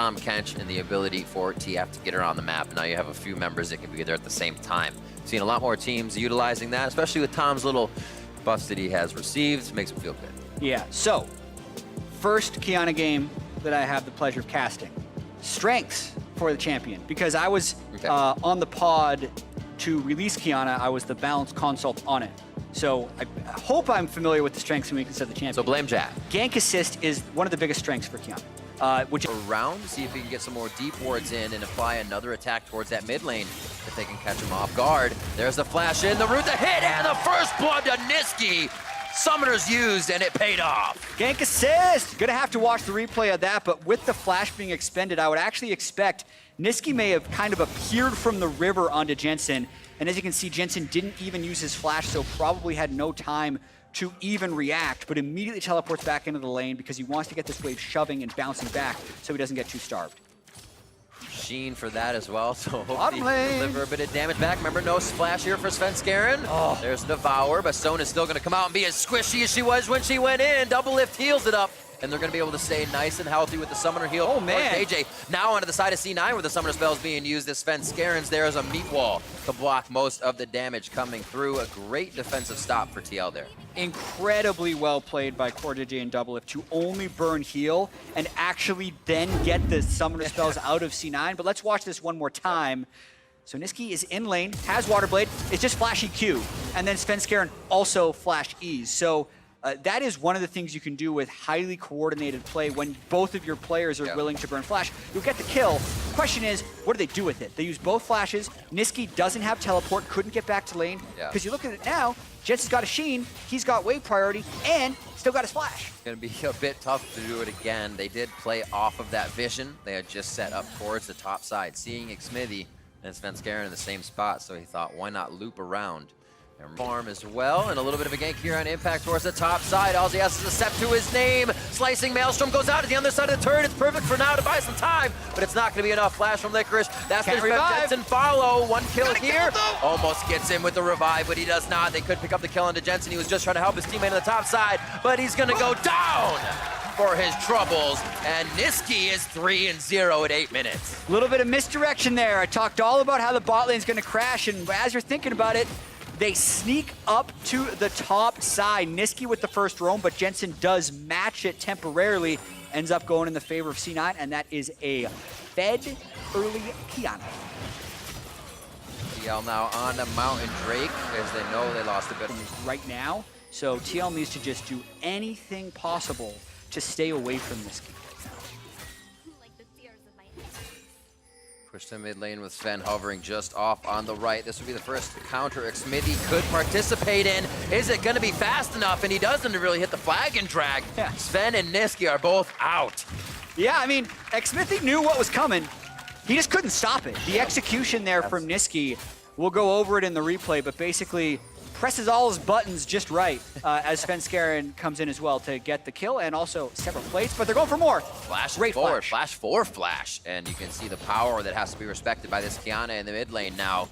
Tahm Kench and the ability for TF to get her on the map. Now you have a few members that can be there at the same time. Seen a lot more teams utilizing that, especially with Tom's little bust that he has received. Makes him feel good. Yeah, so first Qiyana game that I have the pleasure of casting. Strengths for the champion, because I was on the pod to release Qiyana, I was the balance consult on it. So I hope I'm familiar with the strengths and weaknesses of the champion. So blame Jack. Gank assist is one of the biggest strengths for Qiyana. Which around, see if he can get some more deep wards in and apply another attack towards that mid lane if they can catch him off guard. There's the flash in, the root, the hit, and the first blood to Nisqy. Summoners used, and it paid off. Gank assist! Gonna have to watch the replay of that, but with the flash being expended, I would actually expect Nisqy may have kind of appeared from the river onto Jensen, and as you can see, Jensen didn't even use his flash, so probably had no time to even react, but immediately teleports back into the lane because he wants to get this wave shoving and bouncing back so he doesn't get too starved. Sheen for that as well, so hopefully deliver a bit of damage back. Remember, no splash here for Svenskeren. Oh. There's Devour, but Stone is still going to come out and be as squishy as she was when she went in. Double lift heals it up, and they're going to be able to stay nice and healthy with the summoner heal. Oh, man. AJ now onto the side of C9 where the summoner spell is being used as Svenskeren's there as a meat wall to block most of the damage coming through. A great defensive stop for TL there. Incredibly well played by Core DJ and Double Lift to only burn heal and actually then get the summoner spells out of C9. But let's watch this one more time. So Nisqy is in lane, has Water Blade, it's just flash EQ, and then Svenskeren also flash E's. So that is one of the things you can do with highly coordinated play when both of your players are willing to burn flash. You'll get the kill. The question is, what do they do with it? They use both flashes. Nisqy doesn't have teleport, couldn't get back to lane. Because you look at it now, Jensen's got a Sheen, he's got wave priority, and still got his flash. It's going to be a bit tough to do it again. They did play off of that vision. They had just set up towards the top side, seeing Xmithy and Svenskeren in the same spot, so he thought, why not loop around? And farm as well, and a little bit of a gank here on impact towards the top side. All he has is a step to his name. Slicing Maelstrom goes out at the other side of the turret. It's perfect for now to buy some time, but it's not going to be enough. Flash from Licorice. That's the Jensen follow. One kill here. Almost gets him with the revive, but he does not. They could pick up the kill onto Jensen. He was just trying to help his teammate on the top side, but he's going to go down for his troubles, and Nisqy is 3-0 at 8 minutes. A little bit of misdirection there. I talked all about how the bot lane's going to crash, and as you're thinking about it, they sneak up to the top side. Nisqy with the first roam, but Jensen does match it temporarily. Ends up going in the favor of C9, and that is a fed early Qiyana. TL now on the Mountain Drake, as they know they lost a bit. Right now, so TL needs to just do anything possible to stay away from Nisqy. Push to mid lane with Sven hovering just off on the right. This would be the first counter Xmithy could participate in. Is it going to be fast enough? And he doesn't really hit the flag and drag. Yeah. Sven and Nisqy are both out. Yeah, I mean, Xmithy knew what was coming. He just couldn't stop it. The execution there from Nisqy, we'll go over it in the replay, but basically presses all his buttons just right as Svenskeren comes in as well to get the kill and also several plates, but they're going for more. Flash forward, flash for flash, and you can see the power that has to be respected by this Qiyana in the mid lane now.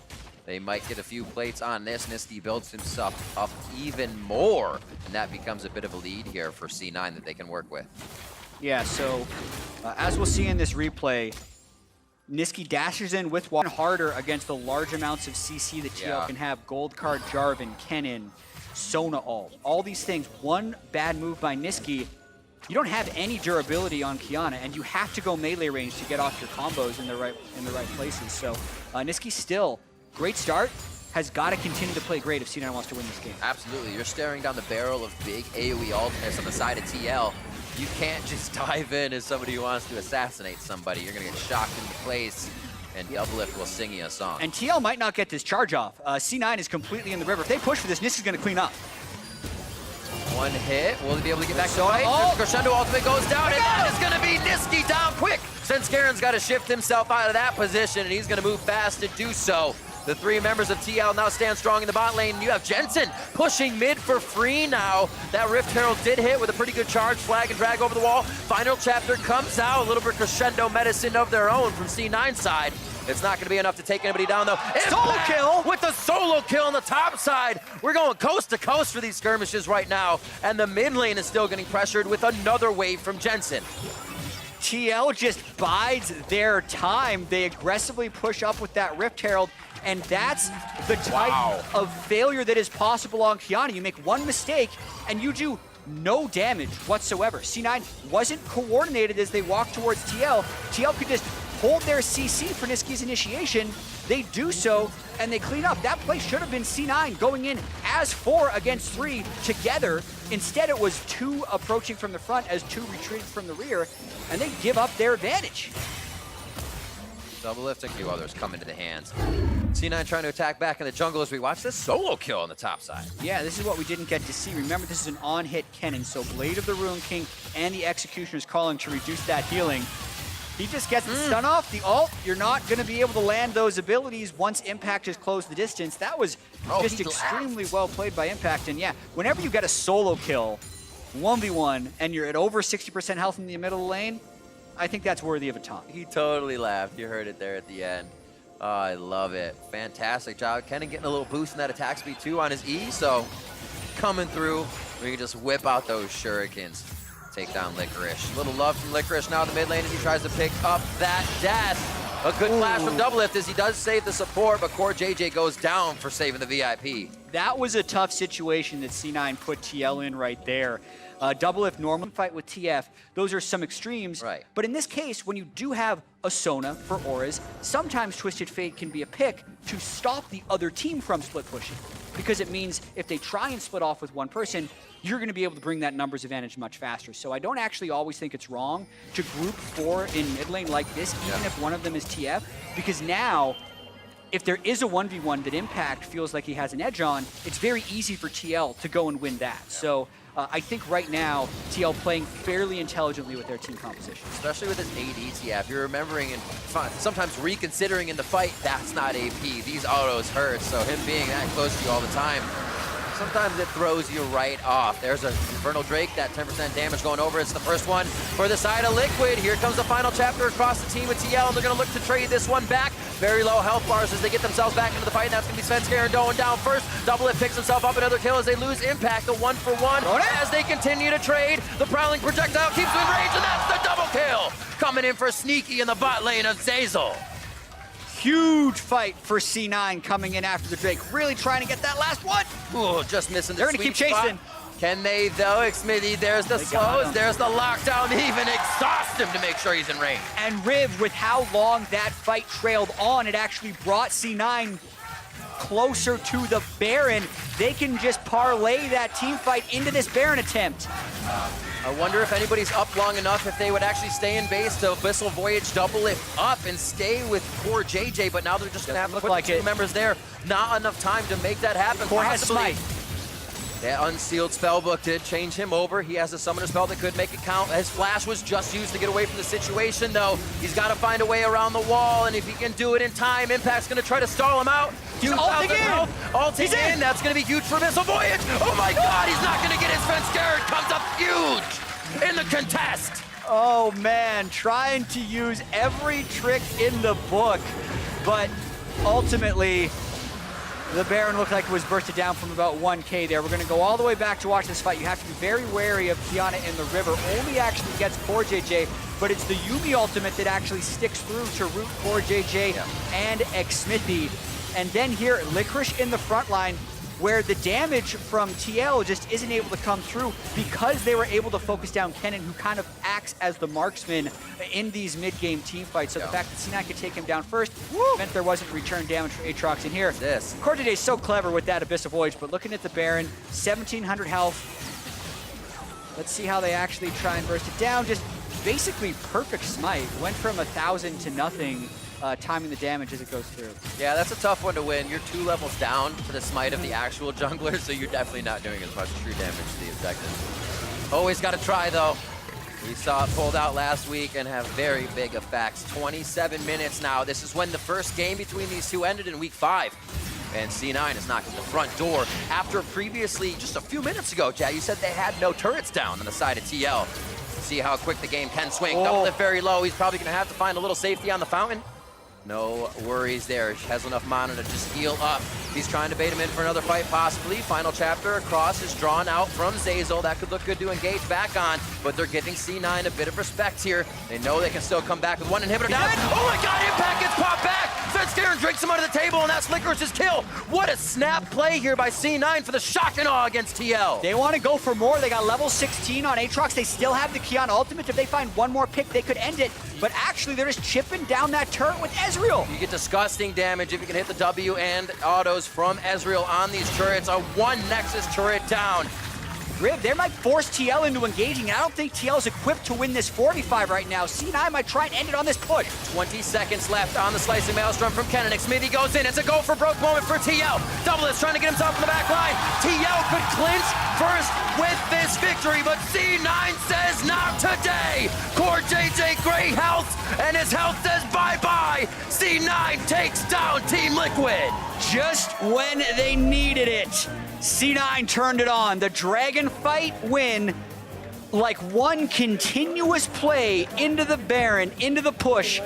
They might get a few plates on this. Nisqy builds himself up even more, and that becomes a bit of a lead here for C9 that they can work with. Yeah, so as we'll see in this replay, Nisqy dashes in with one harder against the large amounts of CC that TL can have. Gold card, Jarvan, Kennen, Sona ult. All these things, one bad move by Nisqy, you don't have any durability on Qiyana, and you have to go melee range to get off your combos in the right places. So Nisqy still, great start, has got to continue to play great if C9 wants to win this game. Absolutely, you're staring down the barrel of big AoE ultimates on the side of TL. You can't just dive in as somebody who wants to assassinate somebody. You're going to get shocked into place, and Double Lift will sing you a song. And TL might not get this charge off. C9 is completely in the river. If they push for this, Nisqy's going to clean up. One hit. Will he be able to get back to fight? Crescendo ultimate goes down, and that is going to be Nisqy down quick. Svenskaren's got to shift himself out of that position, and he's going to move fast to do so. The three members of TL now stand strong in the bot lane. You have Jensen pushing mid for free now. That Rift Herald did hit with a pretty good charge, flag and drag over the wall. Final chapter comes out, a little bit crescendo medicine of their own from C9 side. It's not going to be enough to take anybody down, though. Solo kill! With the solo kill on the top side. We're going coast to coast for these skirmishes right now. And the mid lane is still getting pressured with another wave from Jensen. TL just bides their time. They aggressively push up with that Rift Herald, and that's the type of failure that is possible on Kiana. You make one mistake, and you do no damage whatsoever. C9 wasn't coordinated as they walked towards TL. TL could just hold their CC for Niski's initiation. They do so, and they clean up. That play should have been C9 going in as 4 against 3 together. Instead, it was 2 approaching from the front as 2 retreating from the rear, and they give up their advantage. Double lift and a few others come into the hands. C9 trying to attack back in the jungle as we watch this solo kill on the top side. Yeah, this is what we didn't get to see. Remember, this is an on-hit Kennen, so Blade of the Ruin King and the Executioner's calling to reduce that healing. He just gets the stun off, the ult. You're not going to be able to land those abilities once Impact has closed the distance. That was just extremely well played by Impact. And yeah, whenever you get a solo kill, 1v1, and you're at over 60% health in the middle of the lane, I think that's worthy of a taunt. He totally laughed. You heard it there at the end. Oh, I love it. Fantastic job. Kennen getting a little boost in that attack speed too on his E, so coming through, we can just whip out those shurikens. Take down Licorice. A little love from Licorice now in the mid lane as he tries to pick up that death. A good flash from Double Lift as he does save the support, but Core JJ goes down for saving the VIP. That was a tough situation that C9 put TL in right there. Double Lift normally fight with TF. Those are some extremes. Right. But in this case, when you do have a Sona for auras, sometimes Twisted Fate can be a pick to stop the other team from split pushing. Because it means if they try and split off with one person, you're going to be able to bring that numbers advantage much faster. So I don't actually always think it's wrong to group 4 in mid lane like this, even if one of them is TF, because now, if there is a 1v1 that Impact feels like he has an edge on, it's very easy for TL to go and win that. So I think right now, TL playing fairly intelligently with their team composition. Especially with his AD TF. You're remembering and sometimes reconsidering in the fight, that's not AP. These autos hurt, so him being that close to you all the time, sometimes it throws you right off. There's a Infernal Drake, that 10% damage going over. It's the first one for the side of Liquid. Here comes the final chapter across the team with TL, and they're gonna look to trade this one back. Very low health bars as they get themselves back into the fight, and that's gonna be Svenskeren going down first. Double Lift picks himself up another kill as they lose Impact, the 1-for-1. As they continue to trade, the Prowling projectile keeps them in range, and that's the double kill! Coming in for Sneaky in the bot lane of Zazel. Huge fight for C9 coming in after the Drake, really trying to get that last one. Ooh, just missing the They're gonna keep chasing. Can they though? Xmithy, there's the slows, there's the lockdown, they even exhaust him to make sure he's in range. And Riv, with how long that fight trailed on, it actually brought C9 closer to the Baron. They can just parlay that team fight into this Baron attempt. I wonder if anybody's up long enough if they would actually stay in base to Abyssal Voyage Double Lift up and stay with Core JJ, but now they're just gonna have to put like 2 members there. Not enough time to make that happen. Core has Smite. That unsealed spellbook did change him over. He has a summoner spell that could make it count. His flash was just used to get away from the situation, though. He's got to find a way around the wall, and if he can do it in time, Impact's going to try to stall him out. He's ulting in! Ulting in! That's going to be huge for Abyssal Voyage! Oh my god, he's not going to get his friend scared! Comes up huge in the contest! Oh man, trying to use every trick in the book, but ultimately, the Baron looked like it was bursted down from about 1k there. We're going to go all the way back to watch this fight. You have to be very wary of Kiana in the river. Only actually gets Core JJ, but it's the Yuumi ultimate that actually sticks through to root Core JJ and Xmithy. And then here, Licorice in the front line, where the damage from TL just isn't able to come through because they were able to focus down Kennen, who kind of acts as the marksman in these mid-game team fights. So the fact that C9 could take him down first meant there wasn't return damage for Aatrox in here. Core JJ is so clever with that Abyssal Voyage, but looking at the Baron, 1,700 health. Let's see how they actually try and burst it down. Just basically perfect smite. Went from 1,000 to nothing. Timing the damage as it goes through. Yeah, that's a tough one to win. You're 2 levels down for the smite of the actual jungler, so you're definitely not doing as much true damage to the objective. Always got to try, though. We saw it pulled out last week and have very big effects. 27 minutes now. This is when the first game between these two ended in week 5. And C9 is knocking the front door after previously, just a few minutes ago, Chad, you said they had no turrets down on the side of TL. See how quick the game can swing. Double Lift very low. He's probably going to have to find a little safety on the fountain. No worries there. He has enough mana to just heal up. He's trying to bait him in for another fight, possibly. Final chapter across is drawn out from Zeyzal. That could look good to engage back on, but they're giving C9 a bit of respect here. They know they can still come back with one inhibitor down. Oh my god, Impact gets popped back! Svenskeren drinks him under the table, and that's Licorice's kill. What a snap play here by C9 for the shock and awe against TL. They want to go for more. They got level 16 on Aatrox. They still have the Kiana ultimate. If they find one more pick, they could end it. But actually, they're just chipping down that turret with Ezreal. You get disgusting damage if you can hit the W and autos from Ezreal on these turrets. A one Nexus turret down. Rib, they might force TL into engaging. I don't think TL is equipped to win this 45 right now. C9 might try and end it on this push. 20 seconds left on the Slicing Maelstrom from Kennen. Xmithie goes in. It's a go for broke moment for TL. Double is trying to get himself in the back line. TL could clinch first with this victory, but C9 says not today. Core JJ great health, and his health says bye-bye. C9 takes down Team Liquid. Just when they needed it, C9 turned it on. The Dragon Fight win, like one continuous play into the Baron, into the push.